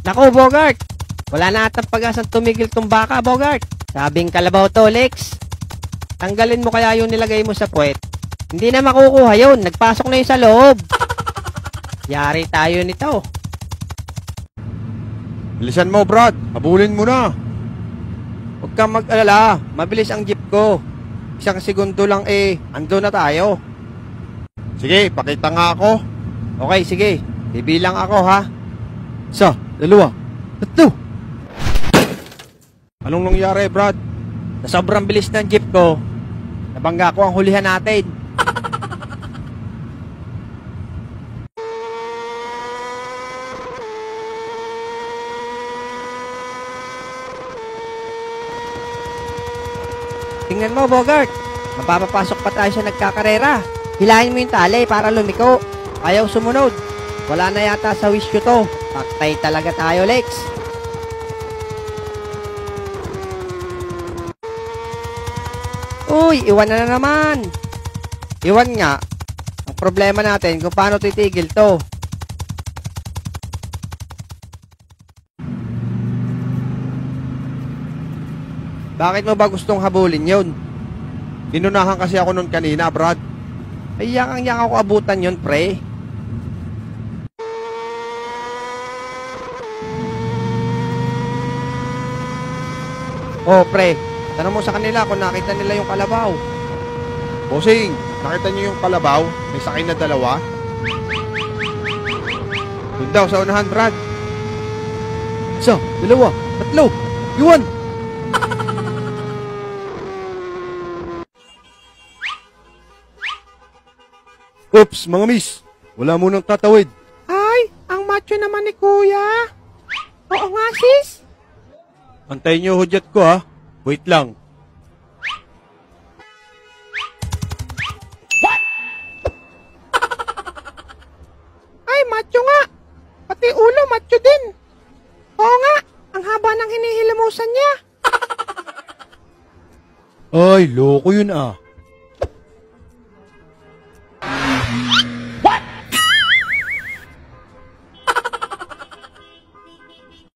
Naku, Bogart! Wala na atang pag-asang tumigil tong baka, Bogart. Sabing kalabaw to, Lex. Tanggalin mo kaya yung nilagay mo sa puwet. Hindi na makukuha yun. Nagpasok na yun sa loob. Yari tayo nito. Bilisan mo, Brad. Habulin mo na. Huwag kang mag-alala. Mabilis ang jeep ko. Isang segundo lang ando na tayo. Sige, pakita nga ako. Okay, sige. Bibilang ako, ha? 1, 2, 3. Anong nangyari, Brad? Sa sobrang bilis ng jeep ko, nabangga ko ang hulihan natin. Tingnan mo, Bogart. Mapapapasok pa tayo sa nagkakarera. Hilahin mo yung tali para lumiko. Ayaw sumunod. Wala na yata sa wish ko to. Paktay talaga tayo, Lex. Uy, iwan na naman. Iwan nga. Ang problema natin kung paano titigil to. Bakit mo ba gustong habulin yun? Inunahan kasi ako nun kanina, Brad. Ay, yakang ako abutan yun, pre. Oh, pre. Tanong mo sa kanila kung nakita nila yung kalabaw. Bossing, nakita niyo yung kalabaw? May sakay na 2? Doon daw sa unahan, Brad. 1, 2, 3. Yun! Oops, mga miss. Wala mo nang tatawid. Ay, ang macho naman ni Kuya. Oo nga, sis. Antayin niyo hudyat ko, ha. Wait lang. Ay, macho nga. Pati ulo, macho din. Oo nga, ang haba ng hinihilamusan niya. Ay, loko yun, ah.